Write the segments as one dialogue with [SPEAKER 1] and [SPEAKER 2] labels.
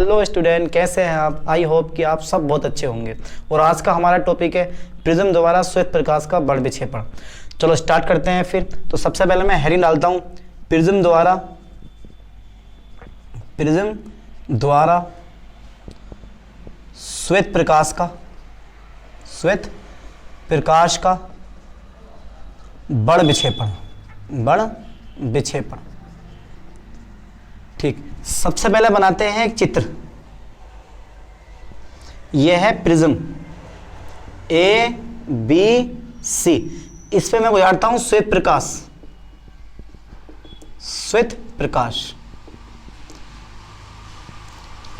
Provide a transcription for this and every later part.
[SPEAKER 1] Hello student, कैसे हैं आप? आई होप कि आप सब बहुत अच्छे होंगे। और आज का हमारा टॉपिक है प्रिज्म द्वारा श्वेत प्रकाश का बड़ विक्षेपण। चलो स्टार्ट करते हैं फिर। तो सबसे पहले मैं हेडिंग डालता हूं, प्रिज्म द्वारा श्वेत प्रकाश का बड़ विक्षेपण। ठीक, सबसे पहले बनाते हैं एक चित्र। यह है प्रिज्म ABC। इस पे मैं गुजारता हूं श्वेत प्रकाश।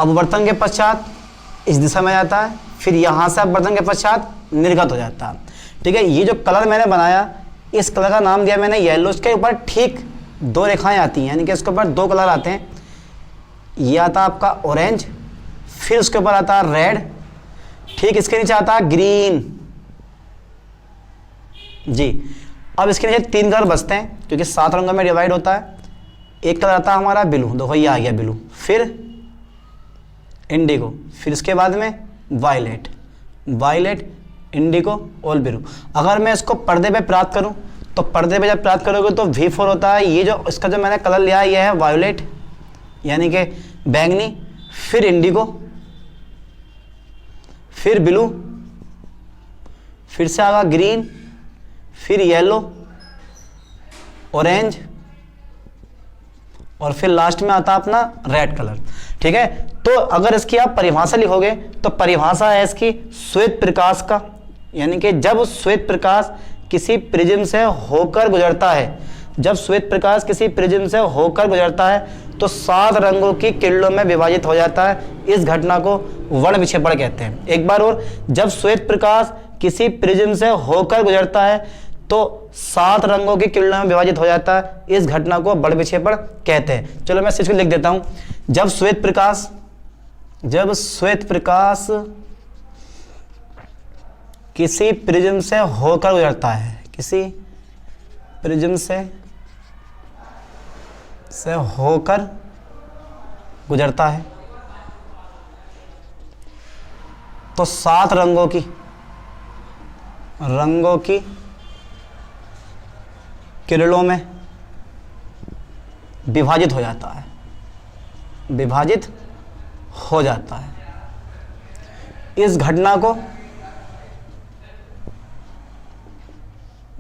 [SPEAKER 1] अपवर्तन के पश्चात इस दिशा में जाता है, फिर यहां से अपवर्तन के पश्चात निर्गत हो जाता है। ठीक है, ये जो कलर मैंने बनाया, इस कलर का नाम दिया मैंने येलो। इसके ऊपर ठीक दो रेखाएं आती हैं, यानी कि इसके ऊपर दो कलर आते हैं। ये आता है आपका ऑरेंज, फिर उसके ऊपर आता है रेड, ठीक इसके नीचे आता है ग्रीन जी। अब इसके नीचे तीन कलर बचते हैं, क्योंकि 7 रंगों में डिवाइड होता है। एक कलर आता है हमारा ब्लू, देखो ये आ गया ब्लू, फिर इंडिगो, फिर इसके बाद में वायलेट, इंडिगो और ब्लू। अगर मैं इसको पर्दे पे प्राप्त करूं, तो पर्दे पे जब प्राप्त करोगे तो V4 होता है। ये जो इसका जो मैंने कलर लिया है, यह है वायोलेट यानी कि बैंगनी, फिर इंडिगो, फिर ब्लू, फिर से आगा ग्रीन, फिर येलो, ऑरेंज, और फिर लास्ट में आता अपना रेड कलर। ठीक है, तो अगर इसकी आप परिभाषा लिखोगे तो परिभाषा है इसकी श्वेत प्रकाश का, यानी कि जब श्वेत प्रकाश किसी प्रिज्म से होकर गुजरता है, तो 7 रंगों की किरणों में विभाजित हो जाता है। इस घटना को वर्ण विक्षेपण कहते हैं। एक बार और, जब श्वेत प्रकाश किसी प्रिज्म से होकर गुजरता है तो 7 रंगों की किरणों में विभाजित हो जाता है। इस घटना को वर्ण विक्षेपण कहते हैं। चलो मैं इसको लिख देता हूं। जब श्वेत प्रकाश किसी प्रिज्म से होकर गुजरता है, से होकर गुजरता है, तो 7 रंगों की किरणों में विभाजित हो जाता है। इस घटना को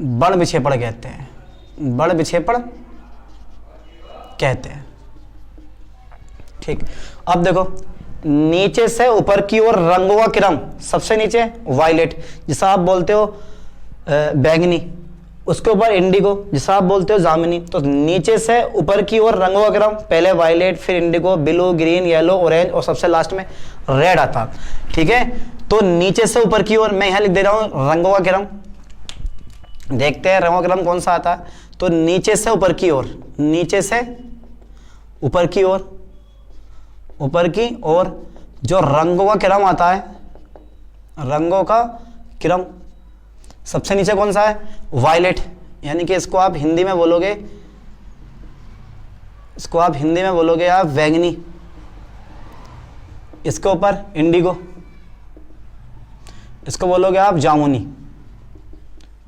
[SPEAKER 1] वर्ण विक्षेपण कहते हैं। ठीक, अब देखो, नीचे से ऊपर की ओर रंगों का क्रम, सबसे नीचे वायलेट जिसे आप बोलते हो बैंगनी, उसके ऊपर इंडिगो जिसे आप बोलते हो जामुनी। तो नीचे से ऊपर की ओर रंगों का क्रम, पहले वायलेट, फिर Indigo, blue, green, yellow, orange और सबसे लास्ट में रेड आता। ठीक है, तो नीचे से ऊपर की ओर मैं यहां लिख दे रहा हूं रंगों का क्रम। देखते हैं रंगों का क्रम कौन सा आता है। तो नीचे से ऊपर की ओर जो रंगों का क्रम आता है, सबसे नीचे कौन सा है? वायलेट, यानी कि इसको आप हिंदी में बोलोगे आप बैंगनी। इसके ऊपर इंडिगो, इसको बोलोगे आप जामुनी।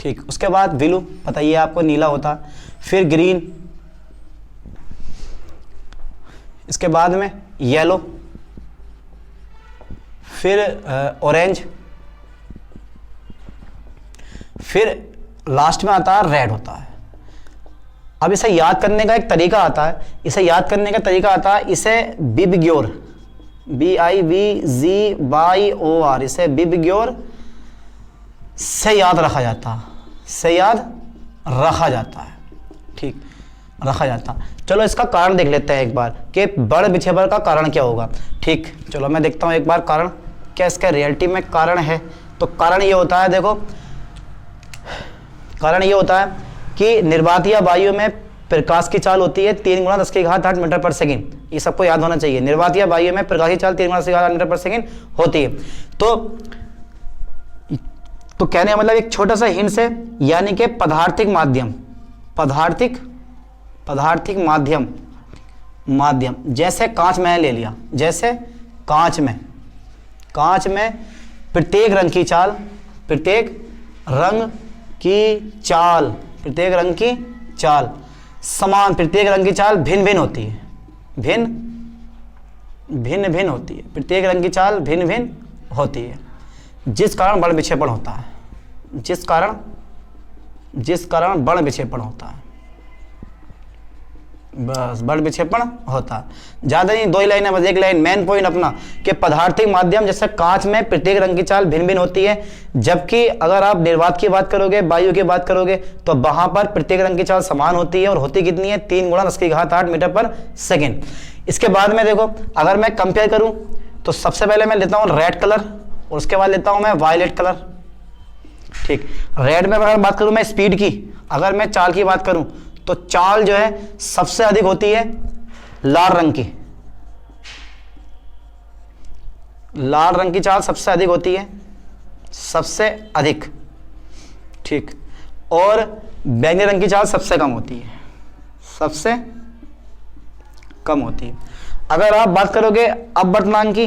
[SPEAKER 1] ठीक, उसके बाद ब्लू, पता ही है आपको नीला होता है, फिर ग्रीन, इसके बाद में येलो, फिर ऑरेंज, फिर लास्ट में आता है रेड होता है। अब इसे याद करने का एक तरीका आता है, इसे बिबग्योर, BIVGYOR, इसे बिबग्योर से याद रखा जाता है। ठीक, रखा जाता। चलो इसका कारण देख लेते हैं एक बार कि बड़ विक्षेपण का कारण क्या होगा। ठीक, चलो मैं देखता हूं एक बार कारण क्या इसका रियलिटी में कारण है। तो कारण ये होता है, देखो, कारण ये होता है कि निर्वातीय वायु में प्रकाश की चाल होती है 3 × 10⁸ मीटर पर सेकेंड। ये सबको याद होना चाहिए। निर्वातीय वायु में प्रकाश की चाल 3 × 10⁸ मीटर पर सेकेंड होती है। तो कहने का मतलब एक छोटा सा हिंट से, यानी कि पदार्थिक माध्यम, जैसे कांच मैंने ले लिया, कांच में प्रत्येक रंग की चाल, प्रत्येक रंग की चाल समान, प्रत्येक रंग की चाल भिन्न भिन्न होती है, भिन्न होती है, प्रत्येक रंग की चाल भिन्न भिन्न होती है, जिस कारण बल विक्षेपण होता है, जिस कारण बल विक्षेपण होता है, बस बल विक्षेपण होता है। ज़्यादा नहीं, 2 ही लाइन है बस, एक लाइन मेन पॉइंट अपना कि पदार्थिक माध्यम जैसे कांच में प्रत्येक रंग की चाल भिन्न भिन्न होती है, जबकि अगर आप निर्वात की बात करोगे, वायु की बात करोगे तो वहां पर प्रत्येक रंग की चाल समान होती है और होती कितनी है 3 × 10⁸ मीटर पर सेकेंड। इसके बाद में देखो, अगर मैं कंपेयर करूं तो सबसे पहले मैं लेता हूं रेड कलर और उसके बाद लेता हूं मैं वायलेट कलर। ठीक, रेड में अगर बात करूं मैं स्पीड की, अगर मैं चाल की बात करूं तो चाल जो है सबसे अधिक होती है लाल रंग की, लाल रंग की चाल सबसे अधिक होती है, सबसे अधिक। ठीक, और बैंगनी रंग की चाल सबसे कम होती है, सबसे कम होती है। अगर आप बात करोगे अपवर्तनांक की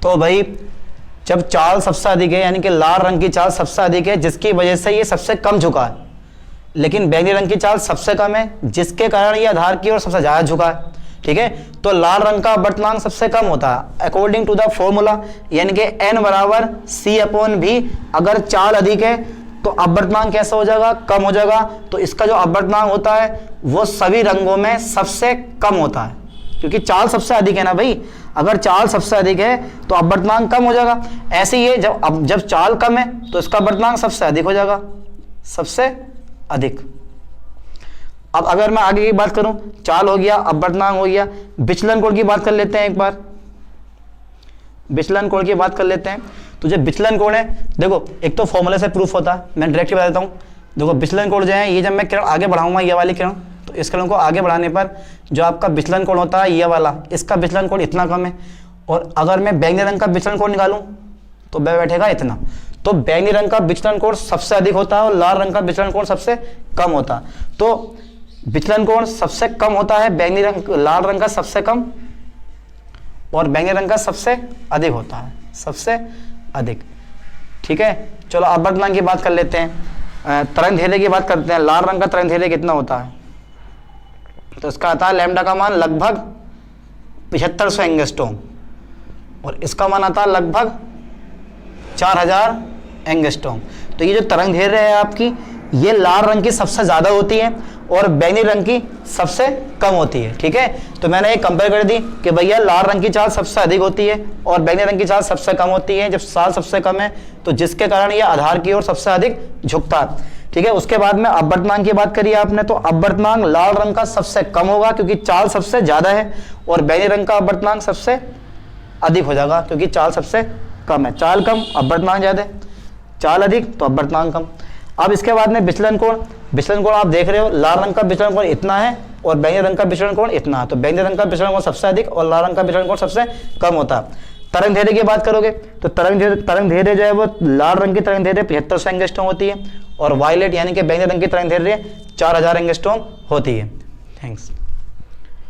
[SPEAKER 1] तो भाई जब चाल सबसे अधिक है यानी कि लाल रंग की चाल सबसे अधिक है जिसकी वजह से ये सबसे कम झुका है, लेकिन बैंगनी रंग की चाल सबसे कम है जिसके कारण ये आधार की ओर सबसे ज्यादा झुका है। ठीक है, तो लाल रंग का अपवर्तनांक सबसे कम होता है अकॉर्डिंग टू द फॉर्मूला, यानी कि n बराबर C/V। अगर चाल अधिक है तो अपवर्तनांक कैसा हो जाएगा, कम हो जाएगा। तो इसका जो अपवर्तनांक होता है वो सभी रंगों में सबसे कम होता है, क्योंकि चाल सबसे अधिक है ना भाई। अगर चाल सबसे अधिक है तो अपवर्तनांक कम हो जाएगा। ऐसे ही है, जब चाल कम है तो इसका अपवर्तनांक सबसे अधिक हो जाएगा, सबसे अधिक। अब अगर मैं आगे की बात करूं, चाल हो गया, अपवर्तनांक हो गया, विचलन कोण की बात कर लेते हैं एक बार। विचलन कोण की बात कर लेते हैं। तो जो विचलन कोण है, देखो एक तो फॉर्मूले से प्रूफ होता है, मैं डायरेक्ट बता देता हूं। देखो विचलन कोण जो है, ये जब मैं किरण आगे बढ़ाऊंगा, ये वाली किरण, तो इस किरण को आगे बढ़ाने पर जो आपका विचलन कोण होता है ये वाला, इसका विचलन कोण इतना कम है। और अगर मैं बैंगनी रंग का विचलन कोण निकालूं तो वह बैठेगा इतना। तो बैंगनी रंग का विचलन कोण सबसे अधिक होता है और लाल रंग का विचलन कोण सबसे कम होता है। तो विचलन कोण सबसे कम होता है बैंगनी रंग, लाल रंग का सबसे कम, और बैंगनी रंग का सबसे अधिक होता है, सबसे अधिक। ठीक है, चलो अपवर्तनांक की बात कर लेते हैं, तरंग दैर्ध्य की बात करते हैं। लाल रंग का तरंग दैर्ध्य कितना होता है, तो इसका आता है लैम्डा का मान लगभग 7500 एंगस्ट्रॉम और इसका मान आता है लगभग 4000 एंगस्ट्रॉम। तो ये जो तरंग दैर्ध्य है आपकी, ये लाल रंग की सबसे ज्यादा होती है और बैंगनी रंग की सबसे कम होती है। ठीक है, तो मैंने एक कंपेयर कर दी कि भैया लाल रंग की चाल सबसे अधिक होती है और बैंगनी रंग की चाल सबसे कम होती है। जब चाल सबसे कम है तो जिसके कारण ये आधार की ओर सबसे अधिक झुकता है। ठीक है, उसके बाद में अपवर्तनांक की बात करी आपने, तो अपवर्तनांक लाल रंग का सबसे कम होगा क्योंकि चाल सबसे ज्यादा है, और बैंगनी रंग का अपवर्तनांक सबसे अधिक हो जाएगा क्योंकि चाल सबसे कम है। चाल कम, अपवर्तनांक ज्यादा, चाल अधिक तो अपवर्तनांक कम। अब इसके बाद में विचलन कोण, विचलन कोण आप देख रहे हो, लाल रंग का विचलन कोण इतना है और बैंगनी रंग का विचलन कोण इतना है। तो बैंगनी रंग का विचलन कोण सबसे अधिक और लाल रंग का विचलन कोण सबसे कम होता है। तरंग दैर्ध्य की बात करोगे तो तरंग दैर्ध्य जो है वो लाल रंग की तरंग दैर्ध्य 7500 एंगस्ट्रॉम होती है और वायलेट यानी कि बैंगनी रंग की तरंग दैर्ध्य 4000 एंगस्ट्रॉम होती है। थैंक्स।